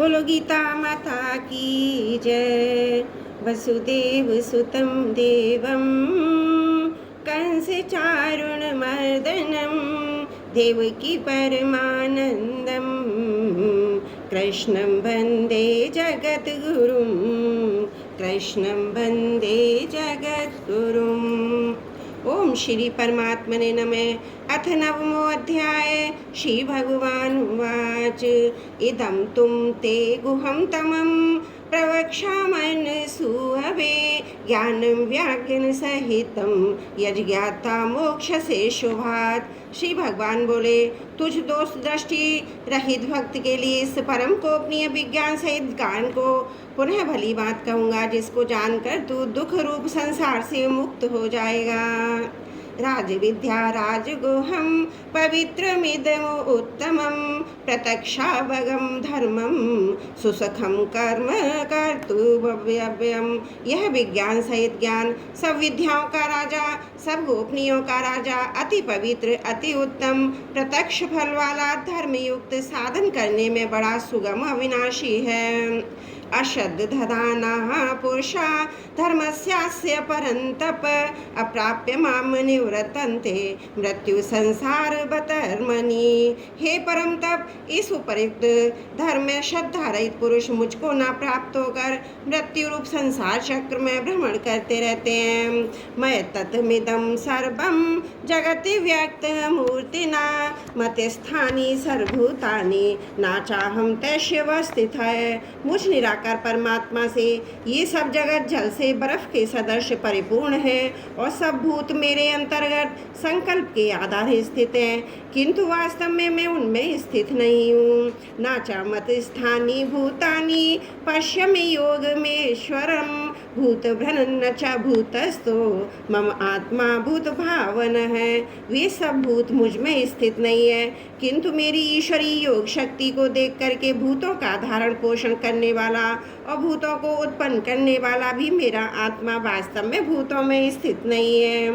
बोलो गीता माता की जय। वसुदेव सुतं देवं कंस चारुण मर्दनं देवकी परमानंदं कृष्णं वन्दे जगद्गुरुं कृष्णं वन्दे जगद्गुरुम्। ओम श्री परमात्मने नमः। अथ नवमो अध्याय। श्री भगवानुवाच इदं तुम ते गुहं तमं प्रवक्ष्यामः सुहवे ज्ञानं व्याख्यान सहितं यज्ञाता मोक्षसे शुभात्। श्री भगवान बोले, तुझ दोष दृष्टि रहित भक्त के लिए इस परम गोपनीय विज्ञान सहित ज्ञान को पुनः भली बात कहूँगा, जिसको जानकर तू दुख रूप संसार से मुक्त हो जाएगा। राजविद्या राजगुहं पवित्रमिदम् उत्तमं प्रत्यक्षावगम धर्मं सुसखम कर्म कर्तुव्यव्ययम्। यह विज्ञान सहित ज्ञान सब विद्याओं का राजा, सब गोपनीयों का राजा, अति पवित्र, अति उत्तम, प्रत्यक्ष फल वाला, धर्मयुक्त, साधन करने में बड़ा सुगम अविनाशी है। अश्रद्धानाः पुरुषा धर्मस्यास्य परन्तप अप्राप्य माम निवर्तन्ते मृत्यु संसार बतर्मणि। हे परम तप, इस उपयुक्त धर्म में श्रद्धा रहित पुरुष मुझको ना प्राप्त होकर मृत्यु रूप संसार चक्र में भ्रमण करते रहते हैं। मैं तत्मिदं सर्वं जगति व्यक्त मूर्तिना मतिस्थानि सर्वभूतानि ना चाहम तैश्य स्थित है। मुझ निराकार परमात्मा से ये सब जगत जल से बर्फ के सदृश परिपूर्ण है और सब भूत मेरे अंतर्गत संकल्प के आधार स्थित हैं, किंतु वास्तव में मैं उनमें स्थित नहीं हूँ। नाचा मत स्थानी भूतानि पश्यमि योग में ईश्वरम भूत भ्रन च भूतस्तो मम आत्मा भूत भावन है। वे सब भूत मुझ में स्थित नहीं है, किंतु मेरी ईश्वरी योग शक्ति को देख करके भूतों का धारण पोषण करने वाला और भूतों को उत्पन्न करने वाला भी मेरा आत्मा वास्तव में भूतों में स्थित नहीं है।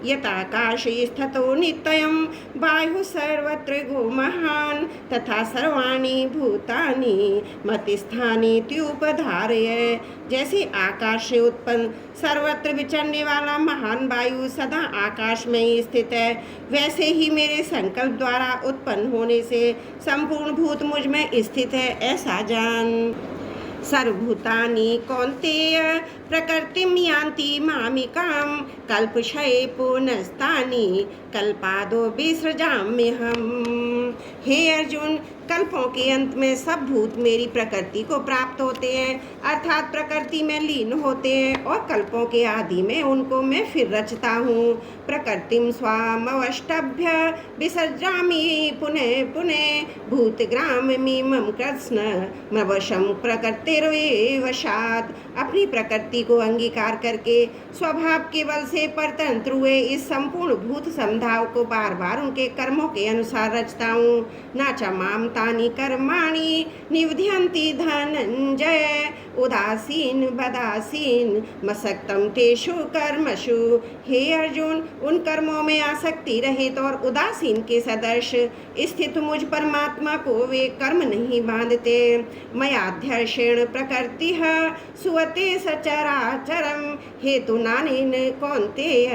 यथाकाश स्थितो नित्यं वायु सर्वत्र गो महान तथा सर्वाणि भूतानि मतिस्थानि त्युपधारय। जैसे आकाश से उत्पन्न सर्वत्र विचरने वाला महान वायु सदा आकाश में ही स्थित है, वैसे ही मेरे संकल्प द्वारा उत्पन्न होने से संपूर्ण भूत मुझ में स्थित है, ऐसा जान। सर्वभूतानि कौन्तेय प्रकृतिं यान्ति मामिकां कल्पक्षये पुनस्तानि कल्पादो विसृजाम्यहम्। हे अर्जुन, कल्पों के अंत में सब भूत मेरी प्रकृति को प्राप्त होते हैं, अर्थात प्रकृति में लीन होते हैं, और कल्पों के आदि में उनको मैं फिर रचता हूँ। प्रकृतिं स्वामवष्टभ्य विसर्जामि पुनः पुनः भूतग्राममिमं कृत्स्न मवशं प्रकृतिर्वशात्। अपनी प्रकृति को अंगीकार करके स्वभाव के बल से परतंत्र हुए इस संपूर्ण भूत समुदाय को बार बार उनके कर्मों के अनुसार रचता हूँ। नाचा माम तानि कर्माणि निवध्यन्ति धनंजय उदासीन बदासीन मसक्तम तेषु कर्मसु। हे अर्जुन, उन कर्मों में आसक्ति रहित और उदासीन के सदृश स्थित मुझ परमात्मा को वे कर्म नहीं बांधते। मयाध्यर्षेण प्रकृति सुवते सचराचरम हेतु नानेन कौन्तेय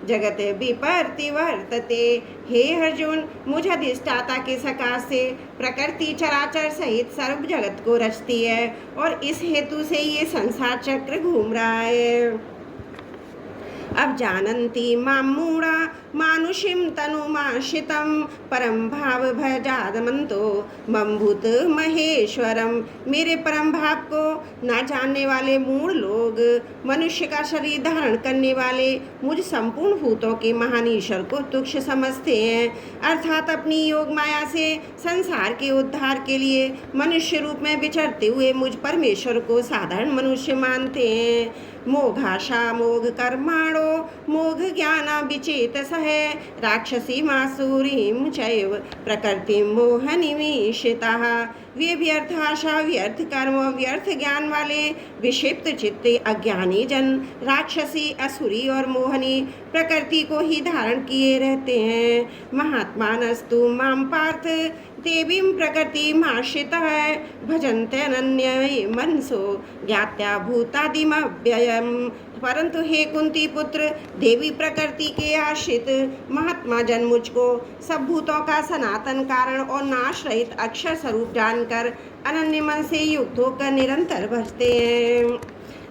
जगत विपर्तिवर्तते। हे अर्जुन, मुझ अधिष्ठाता के सकाश से प्रकृति चराचर सहित सर्व जगत को रचती है और इस हेतु से ये संसार चक्र घूम रहा है। अब जानन्ति मां मूढ़ा मानुषीं तनुमाश्रितं परम भाव भजादमन्तो मम भूत महेश्वरम। मेरे परम भाव को ना जानने वाले मूढ़ लोग मनुष्य का शरीर धारण करने वाले मुझ संपूर्ण भूतों के महान ईश्वर को तुच्छ समझते हैं, अर्थात अपनी योग माया से संसार के उद्धार के लिए मनुष्य रूप में विचरते हुए मुझ परमेश्वर को साधारण मनुष्य मानते हैं। मोघाशा मोघ कर्माणो मोघ ज्ञाना विचेतसः राक्षसी मासूरीं चैव प्रकृतिं मोहनिमीशिताः। वे व्यर्थ आशा, व्यर्थ कर्म, व्यर्थ ज्ञान वाले विक्षिप्त चित्त अज्ञानी जन राक्षसी, असुरी और मोहनी प्रकृति को ही धारण किए रहते हैं। महात्मानस्तु माम पार्थ देवीं प्रकृति माश्रिता भजन्ते अनन्य मनसो ज्ञात्या भूतादिमव्ययम्। परंतु हे कुंती पुत्र, देवी प्रकृति के आश्रित महात्मा जन मुझको सब भूतों का सनातन कारण और नाश रहित अक्षर स्वरूप जानकर अनन्य मन से युक्त होकर निरंतर भजते हैं।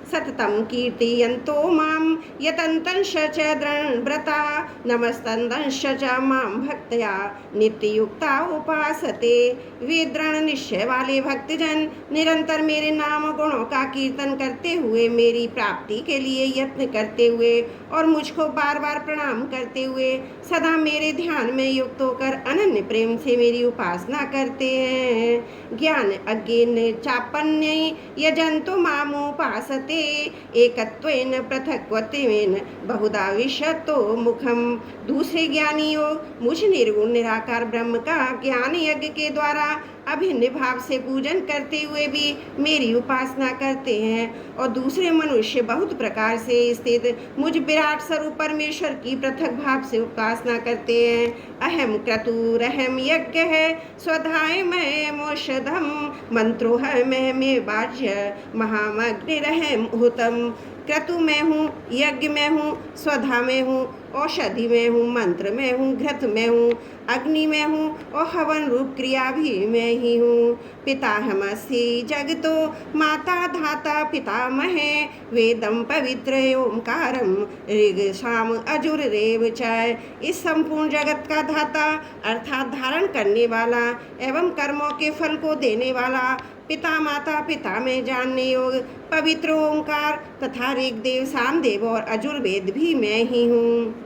सततं कीर्तयन्तो मां यतन्तंश च दृढव्रता नमस्तन्तंश च मां भक्त्या नित्ययुक्ता उपासते। वे दृढ़ निश्चय वाले भक्तजन निरंतर मेरे नाम गुणों का कीर्तन करते हुए, मेरी प्राप्ति के लिए यत्न करते हुए और मुझको बार बार प्रणाम करते हुए सदा मेरे ध्यान में युक्त होकर अनन्य प्रेम से मेरी उपासना करते हैं। ज्ञान अज्ञेन चापन्य यजन्तो मामुपासते एकत्वेन पृथक्त्वेन बहुधा विशतो मुखम। दूसरे ज्ञानियों मुझ निर्गुण निराकार ब्रह्म का ज्ञान यज्ञ के द्वारा अभिन्न भाव से पूजन करते हुए भी मेरी उपासना करते हैं, और दूसरे मनुष्य बहुत प्रकार से स्थित मुझ विराट स्वरूप परमेश्वर की पृथक भाव से उपासना करते हैं। अहम क्रतुर अहम यज्ञ है स्वधाय मैं मोषधम मंत्रो है मैं बाज्य महामग्निरहम हुतम। क्रतु में हूँ, यज्ञ में हूँ, स्वधा में हूँ, औषधि में हूँ, मंत्र में हूँ, घृत में हूँ, अग्नि में हूँ और हवन रूप क्रिया भी मैं ही हूँ। पिताहमसि जगतो माता धाता पितामहे वेदम पवित्र ओंकारम ऋग साम अजुर रेव च। इस संपूर्ण जगत का धाता अर्थात धारण करने वाला एवं कर्मों के फल को देने वाला, पिता माता पिता में जानने योग्य पवित्र ओंकार तथा ऋग्वेद सामदेव और अजुर्वेद भी मैं ही हूँ।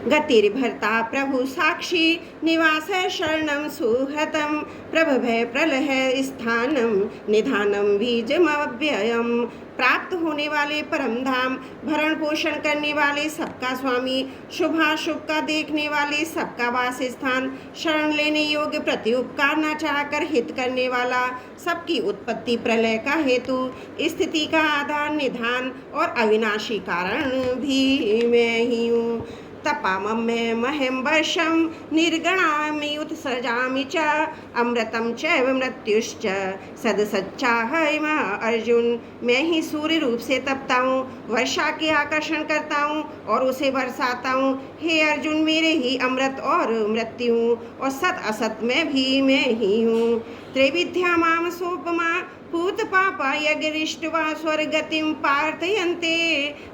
गतिर्भर्ता प्रभु साक्षी निवास शरणं सुहृतं प्रभभय प्रलय स्थानम निधानम बीजमव्ययम्। प्राप्त होने वाले परम धाम, भरण पोषण करने वाले सबका स्वामी, शुभाशुभ का देखने वाले सबका वास स्थान, शरण लेने योग्य प्रति उपकार न चाहकर हित करने वाला, सबकी उत्पत्ति प्रलय का हेतु, स्थिति का आधार, निधान और अविनाशी कारण भी मैं ही हूँ। तपामं में महें वर्षं निर्गणामि उत्सृजामि च अमृतं चैव मृत्युश्च सदसच्चाहम अर्जुन। मैं ही सूर्य रूप से तपता हूँ, वर्षा के आकर्षण करता हूँ और उसे बरसाता हूँ। हे अर्जुन, मेरे ही अमृत और मृत्यु हूँ और सत असत में भी मैं ही हूँ। त्रैविध्या माम सोपमा पूत पापा यज्ञरिष्टवा स्वर्गतिम पार्थयन्ते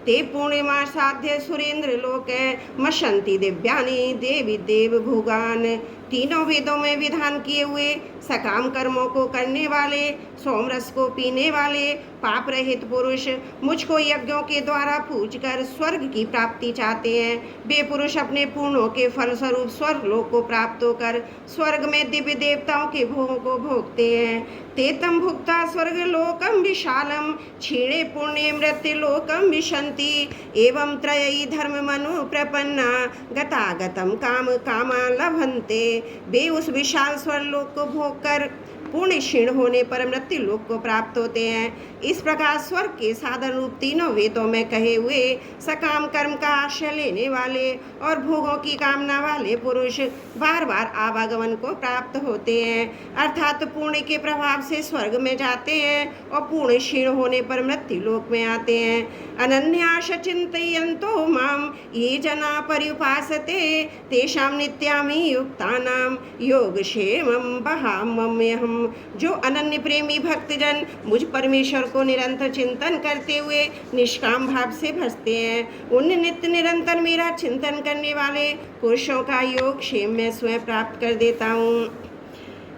ते पूर्णिमा साध्य सुरेंद्र लोके मशंति दिव्यानि देवी देव भुगान। तीनों वेदों में विधान किए हुए सकाम कर्मों को करने वाले, सोमरस को पीने वाले पाप रहित पुरुष मुझको यज्ञों के द्वारा पूजकर स्वर्ग की प्राप्ति चाहते हैं। वे पुरुष अपने पूर्णों के फल स्वरूप स्वर्ग लोक को प्राप्त होकर स्वर्ग में दिव्य देवताओं के भोगों को भोगते हैं। तेतम भुक्ता स्वर्ग लोकम विशालम क्षीणे पुण्य मृत्यु लोकम विशंति एवं त्रयी धर्म मनु प्रपन्ना गतागतम काम कामा लभन्ते। वे उस विशाल स्वर्ग लोक को भोग कर पूर्ण क्षीण होने पर मृत्यु लोक को प्राप्त होते हैं। इस प्रकार स्वर्ग के साधन रूप तीनों वेदों में कहे हुए सकाम कर्म का आश्रय लेने वाले और भोगों की कामना वाले पुरुष बार बार आवागमन को प्राप्त होते हैं, अर्थात पुण्य के प्रभाव से स्वर्ग में जाते हैं और पूर्ण क्षीण होने पर मृत्यु लोक में आते हैं। अनन्याश चिंतयन्तो माम ये जना पर्युपासते तेषां नित्यामि युक्तानां योगक्षेमं वहाम्यहम्। जो अनन्य प्रेमी भक्तजन मुझ परमेश्वर को निरंतर चिंतन करते हुए निष्काम भाव से भजते हैं, उन नित्य निरंतर मेरा चिंतन करने वाले पुरुषों का योग क्षेम में स्वयं प्राप्त कर देता हूँ।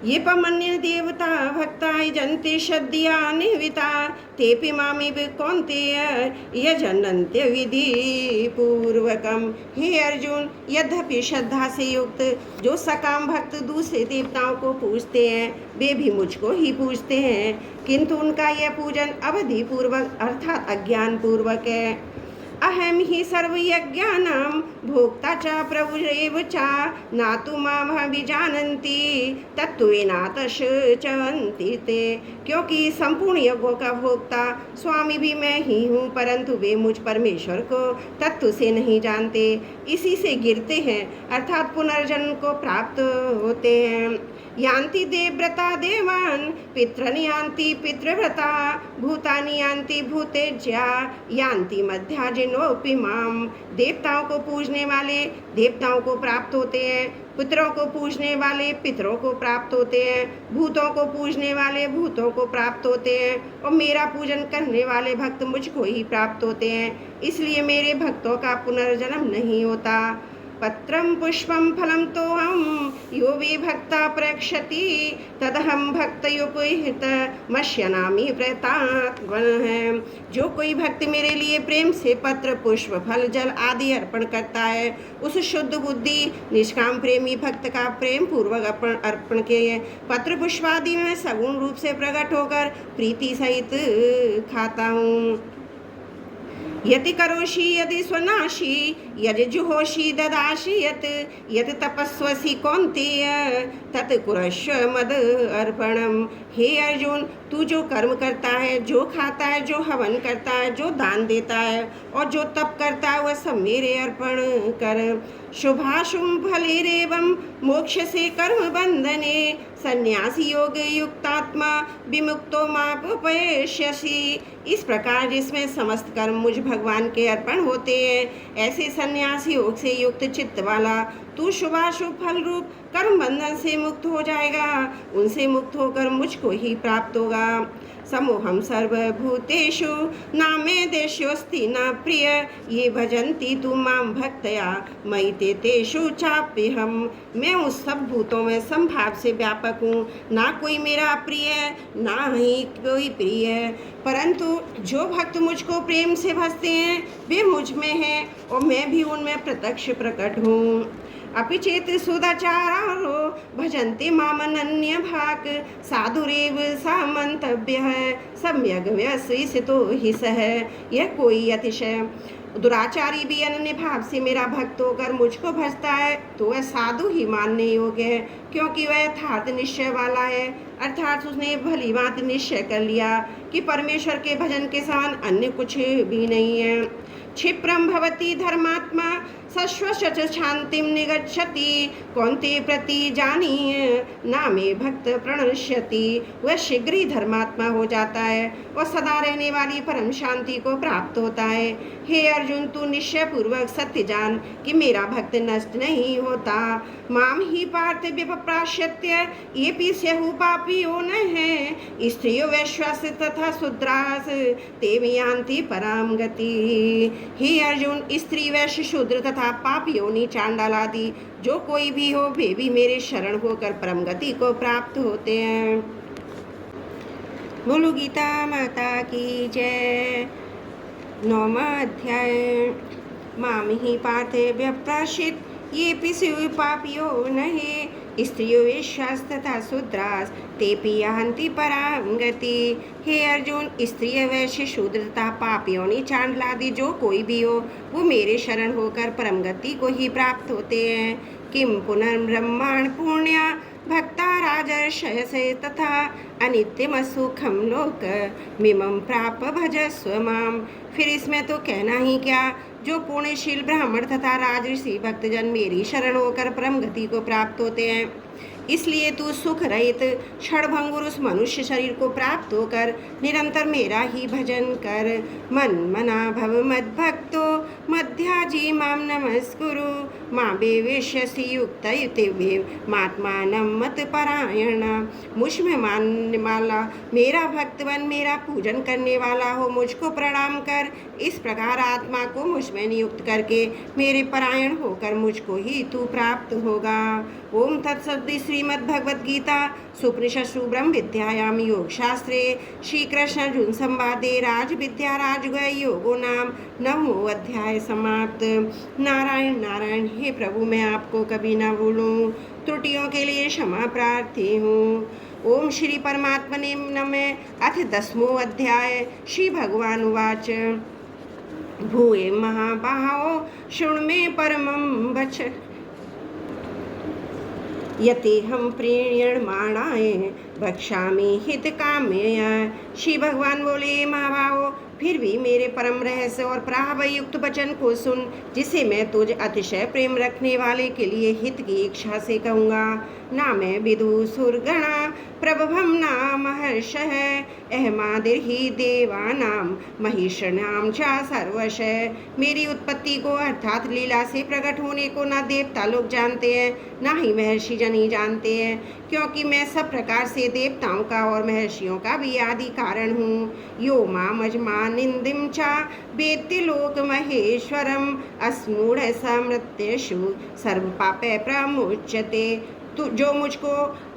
ये पमन्य देवता भक्ता जंते शद्या निविता तेपि मामिव कौन्तेय यजनन्त्य विधि पूर्वकम। हे अर्जुन, यद्यपि श्रद्धा से युक्त जो सकाम भक्त दूसरे देवताओं को पूजते हैं वे भी मुझको ही पूजते हैं, किंतु उनका यह पूजन अवधि पूर्वक अर्थात अज्ञान पूर्वक है। अहम हि सर्वयज्ञानां भोक्ता च प्रभुरेव च न तु मामभिजानन्ति तत्त्वेनातश चवन्ति ते। क्योंकि संपूर्ण यज्ञों का भोक्ता स्वामी भी मैं ही हूँ, परंतु वे मुझ परमेश्वर को तत्व से नहीं जानते, इसी से गिरते हैं अर्थात पुनर्जन्म को प्राप्त होते हैं। यान्ति देवव्रता देवान् पितॄन् यान्ति पितृव्रता भूतानि यान्ति भूतेज्या यान्ति मध्याजिनोऽपि माम्। देवताओं को पूजने वाले देवताओं को प्राप्त होते हैं, पितरों को पूजने वाले पितरों को प्राप्त होते हैं, भूतों को पूजने वाले भूतों को प्राप्त होते हैं और मेरा पूजन करने वाले भक्त मुझको ही प्राप्त होते हैं। इसलिए मेरे भक्तों का पुनर्जन्म नहीं होता। पत्रं पुष्पं फलं तोहं यो वे भक्ता प्रक्षति तदहं भक्तयुपहित मश्यनामि प्रतात्मनः। जो कोई भक्त मेरे लिए प्रेम से पत्र पुष्प फल जल आदि अर्पण करता है, उस शुद्ध बुद्धि निष्काम प्रेमी भक्त का प्रेम पूर्वक अर्पण के पत्र पुष्प आदि में सगुण रूप से प्रकट होकर प्रीति सहित खाता हूँ। यति करोषि यदि स्वनाशी यदि जुहोषि ददासि यत तपस्वसि कौन्तेय तत् कुरुष्व मद अर्पणम। हे अर्जुन, तू जो कर्म करता है, जो खाता है, जो हवन करता है, जो दान देता है और जो तप करता है, वह सब मेरे अर्पण कर। शुभाशुभ फलेरेवं मोक्ष से कर्म बंधने सन्यासी योग युक्तात्मा विमुक्तो मापयस्यसि। इस प्रकार जिसमें समस्त कर्म मुझ भगवान के अर्पण होते हैं, ऐसे सन्यासी योग से युक्त चित्त वाला तू शुभाशुभ फल रूप कर्म बंधन से मुक्त हो जाएगा, उनसे मुक्त होकर मुझको ही प्राप्त होगा। समोहम सर्वभूतेषु नामे देशोस्ति न प्रिय ये भजन्ति तू माम भक्तया मयि ते तेषु चाप्यहम। मैं उस सब भूतों में समभाव से व्यापक हूँ, ना कोई मेरा प्रिय ना ही कोई प्रिय, परंतु जो भक्त मुझको प्रेम से भजते हैं वे मुझ में हैं और मैं भी उनमें प्रत्यक्ष प्रकट हूँ। अपि चेत सुदाचारो भजन्ते मामनन्य भाग साधुरेव सा मंतव्यः सम्यग् व्यवसितो हि सः। यह कोई अतिशय दुराचारी भी अनन्य भाव से मेरा भक्त होकर मुझको भजता है तो वह साधु ही मानने योग्य है, क्योंकि वह यथार्थ निश्चय वाला है, अर्थात उसने भली बात निश्चय कर लिया कि परमेश्वर के भजन के समान अन्य कुछ भी नहीं है। क्षिप्रम भवति धर्मात्मा सश्वशच शांतिम निगच्छति कौन्ते प्रति जानीय नामे भक्त प्रणश्यति। वह शीघ्र ही धर्मात्मा हो जाता है और सदा रहने वाली परम शांति को प्राप्त होता है। हे अर्जुन, तू निश्चय पूर्वक सत्य जान कि मेरा भक्त नष्ट नहीं होता। माम ही पार्थ विप्राश्यत्य ये स्युः पापियो न है स्त्रियो वैश्वास तथा शूद्रास ते यान्ति पराम गति। हे अर्जुन, स्त्री वैश्य शूद्र तथा पाप योनि चांडाल आदि जो कोई भी हो वे भी मेरे शरण होकर परम गति को प्राप्त होते हैं। बोलो गीता माता की जय। 9वां अध्याय। माम ही पार्थे व्यप्राशित ये पिस्यु पापियो नहे स्त्रियो वेश्यास तथा शूद्रास तेपि यान्ति परां गति। हे अर्जुन, स्त्री वैश्य शूद्र तथा पापियों चांडलादि जो कोई भी हो वो मेरे शरण होकर परम गति को ही प्राप्त होते हैं। किम पुनर्ब्रह्माण पुण्या भक्ता राजर्षयसे तथा अनित्यमसुखम लोक मिमं प्राप भजस्व माम। फिर इसमें तो कहना ही क्या, जो पुण्यशील ब्राह्मण तथा राजऋषि भक्तजन मेरी शरण होकर परम गति को प्राप्त होते हैं, इसलिए तू सुख रहित क्षणभंगुर उस मनुष्य शरीर को प्राप्त होकर निरंतर मेरा ही भजन कर। मन मना भव मद भक्तो मध्याजी माम नमस्कुरु माँ बेवेश्यसि युक्त मात्मानं मत परायण। मुझ में मानने वाला मेरा भक्त बन मेरा पूजन करने वाला हो, मुझको प्रणाम कर। इस प्रकार आत्मा को मुझ में नियुक्त करके मेरे परायण होकर मुझको ही तू प्राप्त होगा। ओम तत्सत। श्रीमद्भगवद्गीता सुपनिषत्सु ब्रह्म विद्यायाम योग शास्त्रे श्री कृष्ण अर्जुन संवादे राज विद्या राजगुह योगो नाम 9वां अध्याय समाप्त। नारायण नारायण। हे प्रभु, मैं आपको कभी ना भूलूं, त्रुटियों के लिए क्षमा प्रार्थी हूँ। ओम श्री परमात्मने नमः। अथ 10वां अध्याय। श्री भगवान उवाच भूये महाबाहो शृणु मे परमं वच यतेहं प्रीण्यमाणाय भक्षामि हितकाम्यया। श्री भगवान बोले, महाभावो, फिर भी मेरे परम रहस्य और प्रभाव युक्त वचन को सुन, जिसे मैं तुझ अतिशय प्रेम रखने वाले के लिए हित की इच्छा से कहूँगा। ना मैं विदु सुरगणा प्रभवम ना महर्षः अहमादिर्हि देवानाम महिषणाम चा सर्वश। मेरी उत्पत्ति को अर्थात लीला से प्रकट होने को ना देवता लोग जानते हैं, ना ही महर्षि जन ही जानते हैं, क्योंकि मैं सब प्रकार से देवताओं का और महर्षियों का भी आदि कारण हूँ। यो मामजमा निंदिम चा वेत्ति लोक महेश्वरम अस्मूढ़ समृत्यशु सर्व पापे प्रमुच्यते। जो मुझको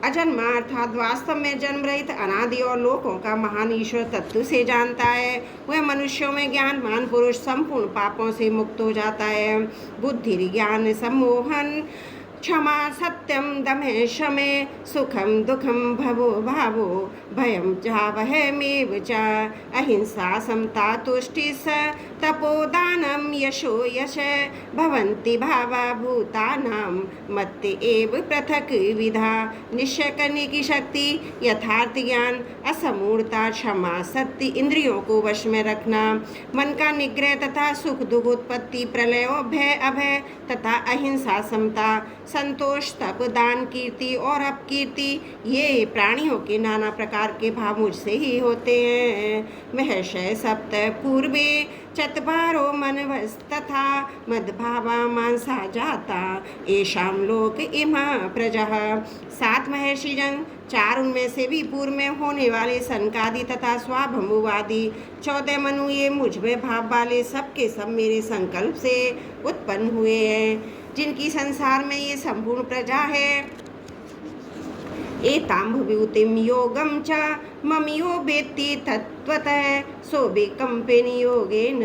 अजन्मा अर्थात वास्तव में जन्म रहित अनादि और लोकों का महान ईश्वर तत्व से जानता है, वह मनुष्यों में ज्ञानवान पुरुष संपूर्ण पापों से मुक्त हो जाता है। बुद्धि ज्ञान सम्मोहन क्षमा सत्यम दमे शमे सुखम दुखम भवो भावो भयम चावहमेव च अहिंसा समता तुष्टि स तपोदानम यशो यश भवन्ति भावा भूतानां मत्ते एव पृथक विधा। निश्चय करने की शक्ति, यथार्थ ज्ञान, असमूढ़ता, क्षमा, सत्य, इंद्रियों को वश में रखना, मन का निग्रह तथा सुख दुख उत्पत्ति प्रलय भय अभय तथा अहिंसा समता संतोष तप दान कीर्ति और अपकीर्ति, ये प्राणियों के नाना प्रकार के भाव मुझसे ही होते हैं। महर्षय सप्त पूर्वे चत्वारो मनवस् तथा मद्भावा मानसा जाता एषाम लोक इमा प्रजा। 7 महर्षि जन, 4 उनमें से भी पूर्व में होने वाले सनकादि तथा स्वाभंभुवादि 14 मनु, ये मुझ में भाव वाले सब के सब मेरे संकल्प से उत्पन्न हुए हैं, जिनकी संसार में ये संपूर्ण प्रजा है। एतां विभूतिं योगं च मम यो वेत्ति तत्त्वतः सोऽविकम्पेन योगेन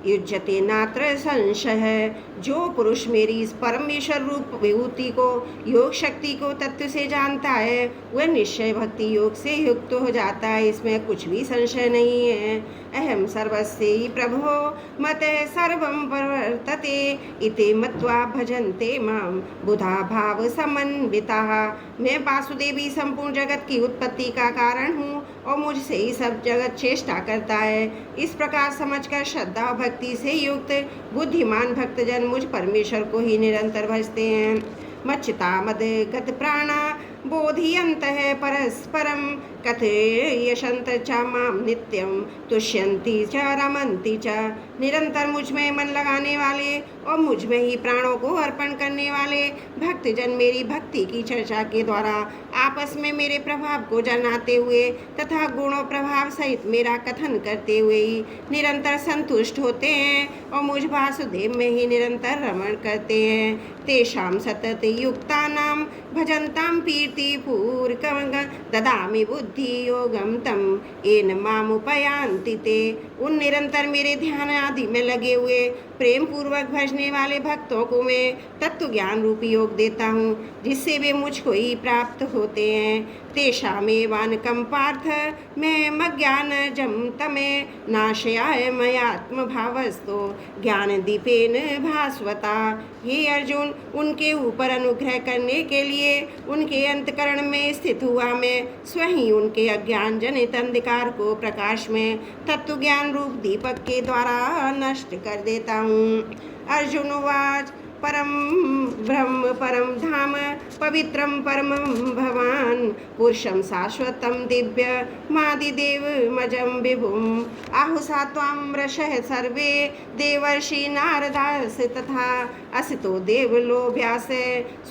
युज्यते नात्र संशय। जो पुरुष मेरी इस परमेश्वर रूप विभूति को, योग शक्ति को तत्व से जानता है, वह निश्चय भक्ति योग से युक्त हो जाता है, इसमें कुछ भी संशय नहीं है। अहम सर्वस्य प्रभो मतः सर्वं प्रवर्तते इति मत्वा भजन्ते मां बुधा भाव समन्विताः। मैं वासुदेवी संपूर्ण जगत की उत्पत्ति का कारण हूँ और मुझसे ही सब जगत चेष्टा करता है। इस प्रकार समझकर श्रद्धा और भक्ति से युक्त बुद्धिमान भक्तजन मुझ परमेश्वर को ही निरंतर भजते हैं। मच्चिता मद गत प्राणा बोधियन्तः परस्परं कथयशन्त च मां नित्यं तुष्यन्ति च रमन्ति च। निरंतर मुझ में मन लगाने वाले और मुझ में ही प्राणों को अर्पण करने वाले भक्तजन मेरी भक्ति की चर्चा के द्वारा आपस में मेरे प्रभाव को जनाते हुए तथा गुणों प्रभाव सहित मेरा कथन करते हुए ही निरंतर संतुष्ट होते हैं और मुझ वासुदेव में ही निरंतर रमण करते हैं। तेषां सतत युक्तानां भजन्तां कीर्ति पूर्वकं ददामि बुद्धि योगम तम येन मामुपयान्ति ते। उन निरंतर मेरे ध्यान आदि में लगे हुए प्रेम पूर्वक भजने वाले भक्तों को मैं तत्व ज्ञान रूपी योग देता हूँ, जिससे वे मुझको ही प्राप्त होते हैं। तेषामेवानकं पार्थ मैं ज्ञान जम तमे नाशयाय मयात्म भावस्तो ज्ञान दीपेन भास्वता। हे अर्जुन, उनके ऊपर अनुग्रह करने के लिए उनके अंतकरण में स्थित हुआ मैं स्वयं उनके अज्ञान जनित अंधकार को प्रकाश में तत्व ज्ञान रूप दीपक के द्वारा नष्ट कर देता हूँ। अर्जुन उवाच परम ब्रह्म परम धाम पवित्रम परमं भवान पुरुषं शाश्वतं दिव्य मादिदेवमजं विभुम् आहुसा त्वां वृषः सर्वे देवर्षि नारदास तथा असितो देवलो व्यास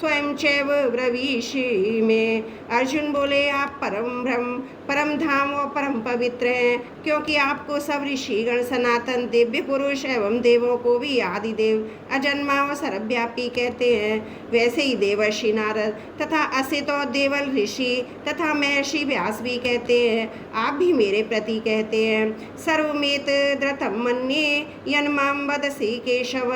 स्वयं चैव ब्रवीषि में। अर्जुन बोले, आप परम ब्रह्म परम धाम और परम पवित्र हैं, क्योंकि आपको सब ऋषिगण सनातन दिव्य पुरुष एवं देवों को भी आदिदेव अजन्मा व सर्वव्यापी कहते हैं, वैसे ही देवर्षि नारद तथा असित और देवल ऋषि तथा महर्षि व्यास भी कहते हैं, आप भी मेरे प्रति कहते हैं। सर्वमेत द्रतम मन्ये यन्मां वदसि केशव,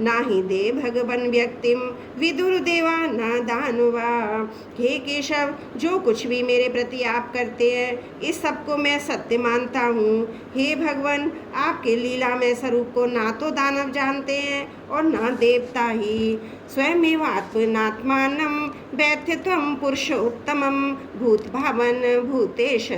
नाहि दे भगवन व्यक्तिम विदुर देवा न दानवा। हे केशव, जो कुछ भी मेरे प्रति आप करते हैं इस सबको मैं सत्य मानता हूँ। हे भगवान, आपके लीलामय स्वरूप को ना तो दानव जानते हैं और न देवता ही। स्वयमेव आत्मनात्मानं वेत्थ त्वं पुरुषोत्तमं, भूत भावन भूतेश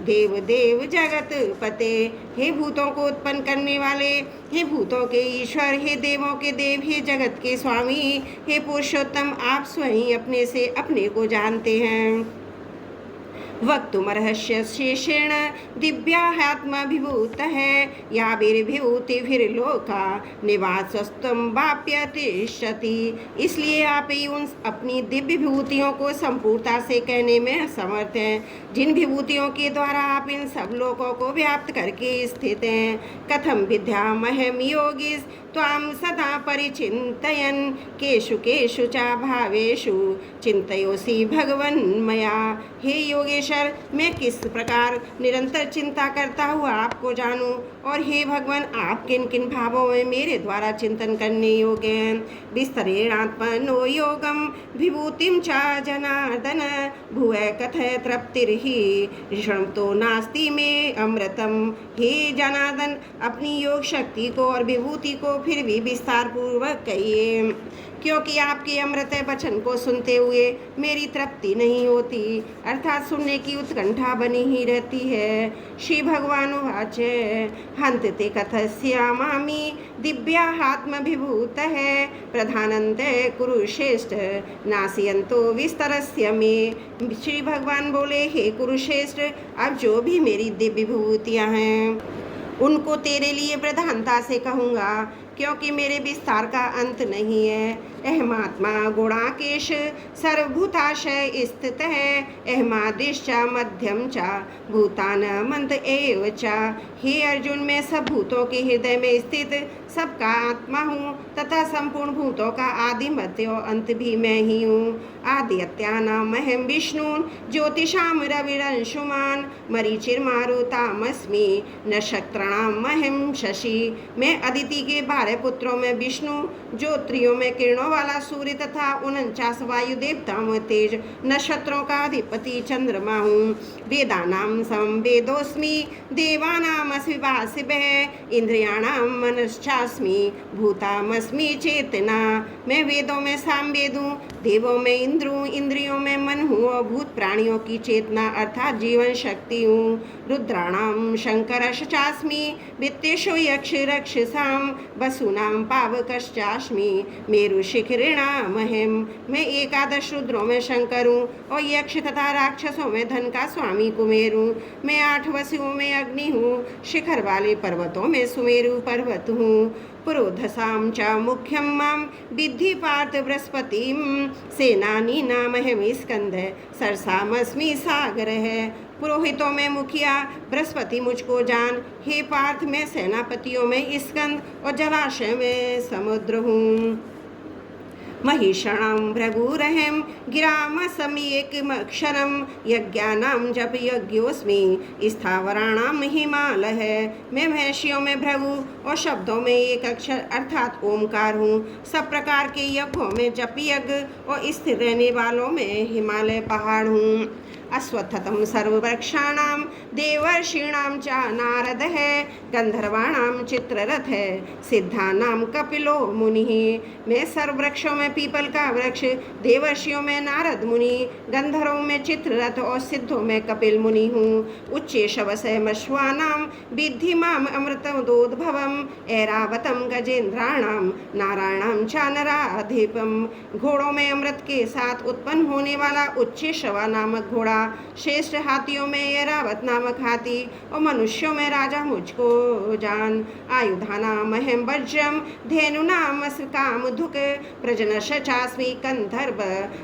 देव देव जगत पते। हे भूतों को उत्पन्न करने वाले, हे भूतों के ईश्वर, हे देवों के देव, हे जगत के स्वामी, हे पुरुषोत्तम, आप स्वयं अपने से अपने को जानते हैं। वक्तुमर्हस्य शेषेण दिव्यात्मभिभूतः, याभिर्विभूतिभिर्लोका निवासस्तम वाप्य तिष्ठति। इसलिए आप ही उन अपनी दिव्य विभूतियों को संपूर्णता से कहने में समर्थ हैं, जिन विभूतियों के द्वारा आप इन सब लोकों को व्याप्त करके स्थित हैं। कथम विद्यामहं योगिस् त्वां सदा परिचिन्तयन्, केषु केषु च भावेषु चिन्तयोसि भगवन् मया। हे योगेश्वर, मैं किस प्रकार निरंतर चिंता करता हुआ आपको जानूं, और हे भगवान, आप किन किन भावों में मेरे द्वारा चिंतन करने योग्य हैं। विस्तरेणात्मनो योगम विभूतिम च जनार्दन, भुवः कथय तृप्तिर्हि ऋषणतो नास्ति में अमृतम। हे जनार्दन, अपनी योग शक्ति को और विभूति को फिर भी विस्तार पूर्वक कहिए, क्योंकि आपके अमृत वचन को सुनते हुए मेरी तृप्ति नहीं होती, अर्थात सुनने की उत्कंठा बनी ही रहती है। श्री भगवान उवाच, हन्त ते कथयिष्यामि दिव्यात्मभिभूतः, प्रधानन्ते कुरुश्रेष्ठ नाशयन्तो विस्तरस्य मे। श्री भगवान बोले, हे कुरुश्रेष्ठ, अब जो भी मेरी दिव्य विभूतियाँ हैं उनको तेरे लिए प्रधानता से कहूँगा, क्योंकि मेरे विस्तार का अंत नहीं है। अहमात्मा गुणाकेश सर्वभूताशय स्थित है, अहमादिश्च मध्यम च भूतान मंत एव च। हे अर्जुन, मैं सब भूतों के हृदय में स्थित सबका आत्मा हूँ तथा संपूर्ण भूतों का आदि मध्य और अंत भी मैं ही हूँ। आदित्यानामहं विष्णुन् ज्योतिषां रविरंशुमान्, मरीचिर्मारुतामस्मि नक्षत्राणामहं शशि। मैं अदिति के 12 पुत्रों में विष्णु, ज्योतियों में किरणों वाला सूर्य तथा 49 वायु देवताओं में तेज, नक्षत्रों का अधिपति चंद्रमा हूँ। वेदानां संवेदोऽस्मि देवानामस्मि वासिभः, इंद्रियाणां मनश्चास्मि भूतामस्मि चेतना। मैं वेदों में सामवेद हूँ, देवों में इंद्र हूँ, इंद्रियों में मन हूँ और भूत प्राणियों की चेतना अर्थात जीवन शक्ति हूँ। रुद्राणां शंकरश्च चास्मि, वित्तेषु यक्ष रक्षसां वसूनां पावकश्चास्मि, मेरु शिखरिणामहं। मैं 11 रुद्रों में शंकर हूँ और यक्ष तथा राक्षसों में धन का स्वामी कुमेर हूँ। मैं 8 वसुओं में अग्नि हूँ, शिखर वाले पर्वतों में सुमेरु पर्वत हूँ। पुरोधसां च मुख्यं मां विद्धि पार्थ बृहस्पतिं, सेनानीनामहं स्कंदः सरसामस्मि सागरः। पुरोहितों में मुखिया बृहस्पति मुझको जान, हे पार्थ, मैं सेनापतियों में स्कंद और जलाशय में समुद्र हूँ। महिषाणां भृगुरहं गिरामस्म्येकमक्षरं, यज्ञानां जप यज्ञोऽस्मि स्थावराणां हिमालयः। मैं महर्षियों में भृगु और शब्दों में एक अक्षर अर्थात ओमकार हूँ। सब प्रकार के यज्ञों में जप यज्ञ और स्थिर रहने वालों में हिमालय पहाड़ हूँ। अश्वत्थं सर्ववृक्षाणां देवर्षीणां च नारदः, गंधर्वाणां चित्ररथः, सिद्धानां कपिलो मुनिः। मैं सर्ववृक्षों में पीपल का वृक्ष, देवर्षियों में नारद मुनि, गंधर्वों में चित्ररथ और सिद्धों में कपिल मुनि हूँ। उच्चैःशवसमश्वानां विद्धि माम् अमृतमदोद्भवम्, ऐरावतं गजेन्द्राणां नारायणां च नराधिपम्। घोड़ों में अमृत के साथ उत्पन्न होने वाला उच्चैःशवा नामक घोड़ा श्रेष्ठ हाथियों में ये रावत नामक हाथी और मनुष्यों में राजा मुझको जान। आयुधा नाम अहम वज्रम धेनु नाम काम धुक प्रजनश चास्मी कंधर्व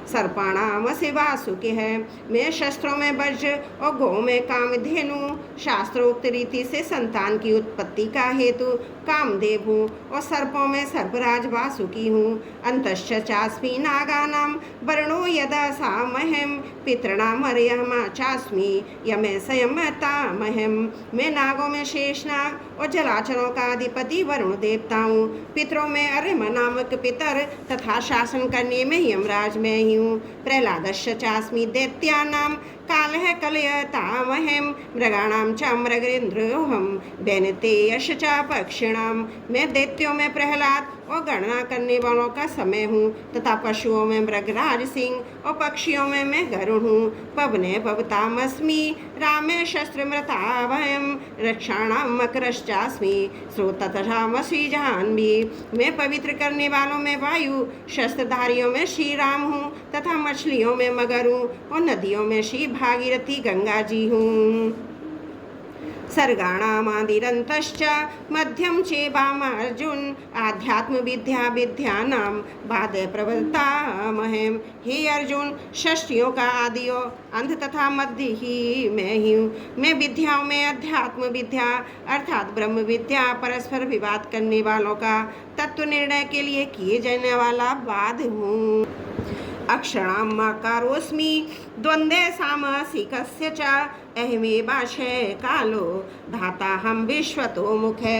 सर्पाणाम से वासुकि है। मैं शस्त्रों में वज्र और गौ में कामधेनु शास्त्रोक्त रीति से संतान की उत्पत्ति का हेतु कामदेव हूँ और सर्पों में सर्पराज वासुकी हूँ। अंतश्च चास्मी नागानां वर्णो यदा सामहम पितृणाम अर्यमा चास्मी यमे संयमतामहम। मैं नागों में शेषनाग और जलाचरों का अधिपति वरुण देवता हूँ। पितरों में अर्यमा नामक पितर तथा शासन करने में यमराज मैं ही हूँ। प्रहलादश्च चास्मी दैत्यानां कालः कलयतामहं मृगाणां च मृगेन्द्रोऽहं वैनतेयश्च च पक्षिणां। मैं दैत्यों में प्रहलाद और गणना करने वालों का समय हूँ तथा पशुओं में मृगराज सिंह और पक्षियों में मैं गरुड़ हूँ। पवने पवतामस्मि रामे शस्त्रमृताभयं रक्षाणां मकरश्चास्मि स्रोततथामसि जाह्नवी। मैं पवित्र करने वालों में वायु शस्त्रधारियों में श्री राम हूँ तथा मछलियों में मगर हूँ और नदियों में श्री भागीरथी गंगा जी हूँ। सर्गाणामादिरन्तश्च मध्यम चेवामर्जुन आध्यात्म विद्या विद्यानां बाधे प्रवर्तामहं। हे अर्जुन, षष्टियों का आदि और अंत तथा मध्य ही मैं ही हूँ। मैं विद्याओं में अध्यात्म विद्या अर्थात ब्रह्म विद्या परस्पर विवाद करने वालों का तत्व निर्णय के लिए किए जाने वाला बाध हूँ। अक्षराम कारोस्मि द्वंद्वे सामसिकस्य च अहमेवाशय कालो धाता हम विश्वतो मुखे।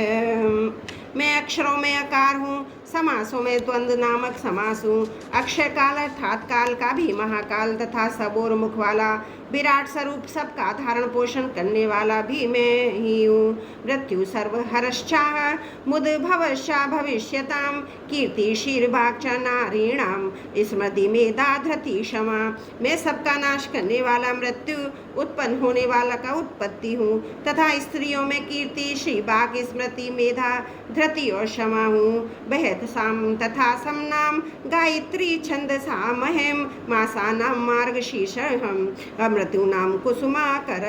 मैं अक्षरों में आकार हूँ, समासों में द्वंद्व नामक समास हूँ। अक्षर काल अर्थात काल का भी महाकाल तथा सबोर मुख वाला विराट स्वरूप सबका धारण पोषण करने वाला भी मैं ही हूँ। मृत्यु सर्वहरश्चाह मुद्भवश्चा भविष्यताम कीर्ति शीर्भाग च नारीणाम स्मृति मेधा धृति क्षमा। मैं सबका नाश करने वाला मृत्यु उत्पन्न होने वाला का उत्पत्ति हूँ तथा स्त्रियों में कीर्ति श्रीबाग स्मृति मेधा धृति और क्षमा हूँ। बहत साम तथा समनाम गायत्री छंदसामहं मासानाम मार्गशीर्षहं अमृत्यु नाम कुसुमाकर।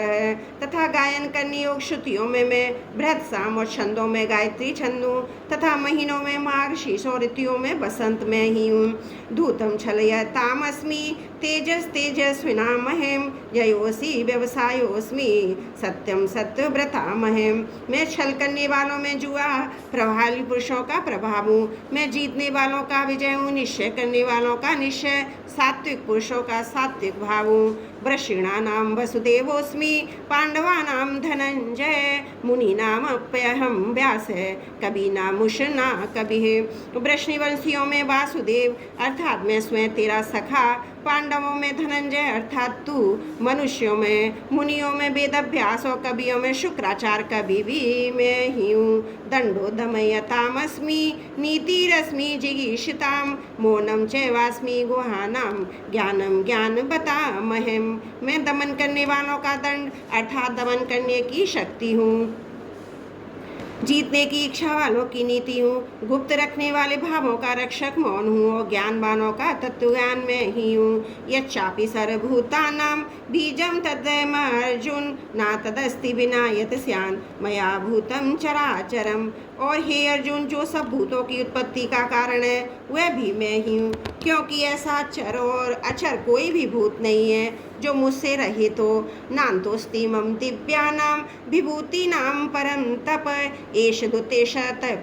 तथा गायन करने योग श्रुतियों में मैं बृहत साम और छंदों में गायत्री छंदू तथा महीनों में मार्गशीर्ष और ऋतुओं में बसंत में ही हूँ। धूतम छलयतामस्मि तेजस तेजस्विनामहं जयोसी व्यवसायोस्मि सत्यम सत्यव्रतामहं। मैं छल करने वालों में जुआ प्रभावी पुरुषों का प्रभाव हूँ। मैं जीतने वालों का विजय हूँ, निश्चय करने वालों का निश्चय, सात्विक पुरुषों का सात्विक भाव हूँ। वृषिणानाम वसुदेवोस्मि पांडवानाम धनंजय मुनीनाम अप्यहम व्यास कबीनाम उशना कबि। वृष्णिवंशियों में वासुदेव अर्थात मैं स्वयं तेरा सखा, पांडवों में धनंजय अर्थात तू, मनुष्यों में मुनियों में वेदभ्यास और कवियों में शुक्राचार्य कवि भी मैं ही हूँ। दंडो दमयतामस्मि नीतिरस्मि जिगीषिताम मौनम चैवास्मि गुहानाम ज्ञानम ज्ञान बतामहं। मैं दमन करने वालों का दंड अर्थात दमन करने की शक्ति हूँ। जीतने की इच्छा वालों की नीति हूँ। गुप्त रखने वाले भावों का रक्षक मौन हूँ और ज्ञानवानों का तत्व ज्ञान में ही हूँ। यच्चापि सर्वभूतानां बीजं तद्वयम् अर्जुन ना तदस्ति विना यत् स्यान् मया भूतं चराचरम्। और हे अर्जुन, जो सब भूतों की उत्पत्ति का कारण है वह भी मैं ही हूँ, क्योंकि ऐसा चर और अचर कोई भी भूत नहीं है जो मुझसे रहित हो। नान्तोऽस्ति मम दिव्यानां विभूतीनां परं तप एष दुतेश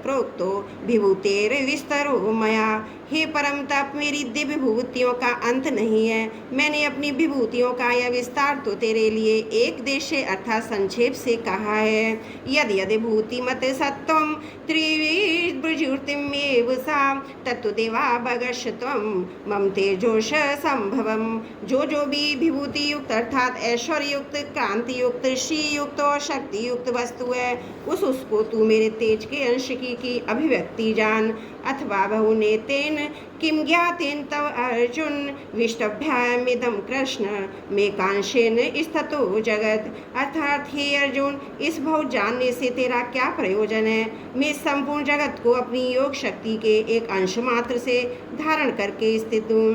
प्रोक्तो विभूतेर्विस्तरो मया। हे परम तप, मेरी दिव्य विभूतियों का अंत नहीं है। मैंने अपनी विभूतियों का यह विस्तार तो तेरे लिए एक देश से अर्थात संक्षेप से कहा है। यद यदि भूतिमत सत्वम त्रिविद्रुतिमेव सा तत्देवा भगश त्वं मम तेजोश संभवम। जो भी विभूति युक्त अर्थात ऐश्वर्य युक्त, क्रांति युक्त, श्री युक्त और शक्ति युक्त वस्तु है उसको तू मेरे तेज के अंश की अभिव्यक्ति जान। अथवा बहुनेतेन किम ज्ञातेन तव अर्जुन विष्टभ्यामिदं कृष्ण मे कांशेन स्थितो जगत। अर्थात हे अर्जुन, इस बहुत जानने से तेरा क्या प्रयोजन है। मैं संपूर्ण जगत को अपनी योग शक्ति के एक अंश मात्र से धारण करके स्थित हूँ।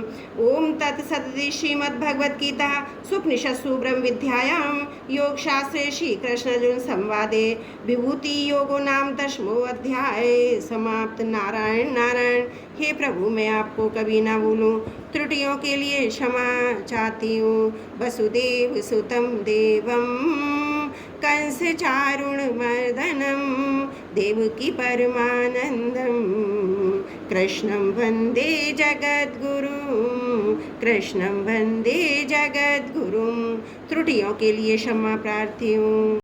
ओम तत्सत श्रीमद्भगवद गीता सुपनिषत्सु ब्रह्म विद्यायाम योग शास्त्रे श्री कृष्ण अर्जुन संवादे विभूति योगो नाम 10वां अध्याय समाप्त। नारायण नारायण। हे प्रभु, मैं आपको कभी ना भूलूं, त्रुटियों के लिए क्षमा चाहती हूँ। वसुदेव सुतम देवम कंस चारुण मर्दनम देवकी परमानंदम कृष्णं वंदे जगद्गुरुं कृष्णं वंदे जगद्गुरुं। त्रुटियों के लिए क्षमा प्रार्थी हूँ।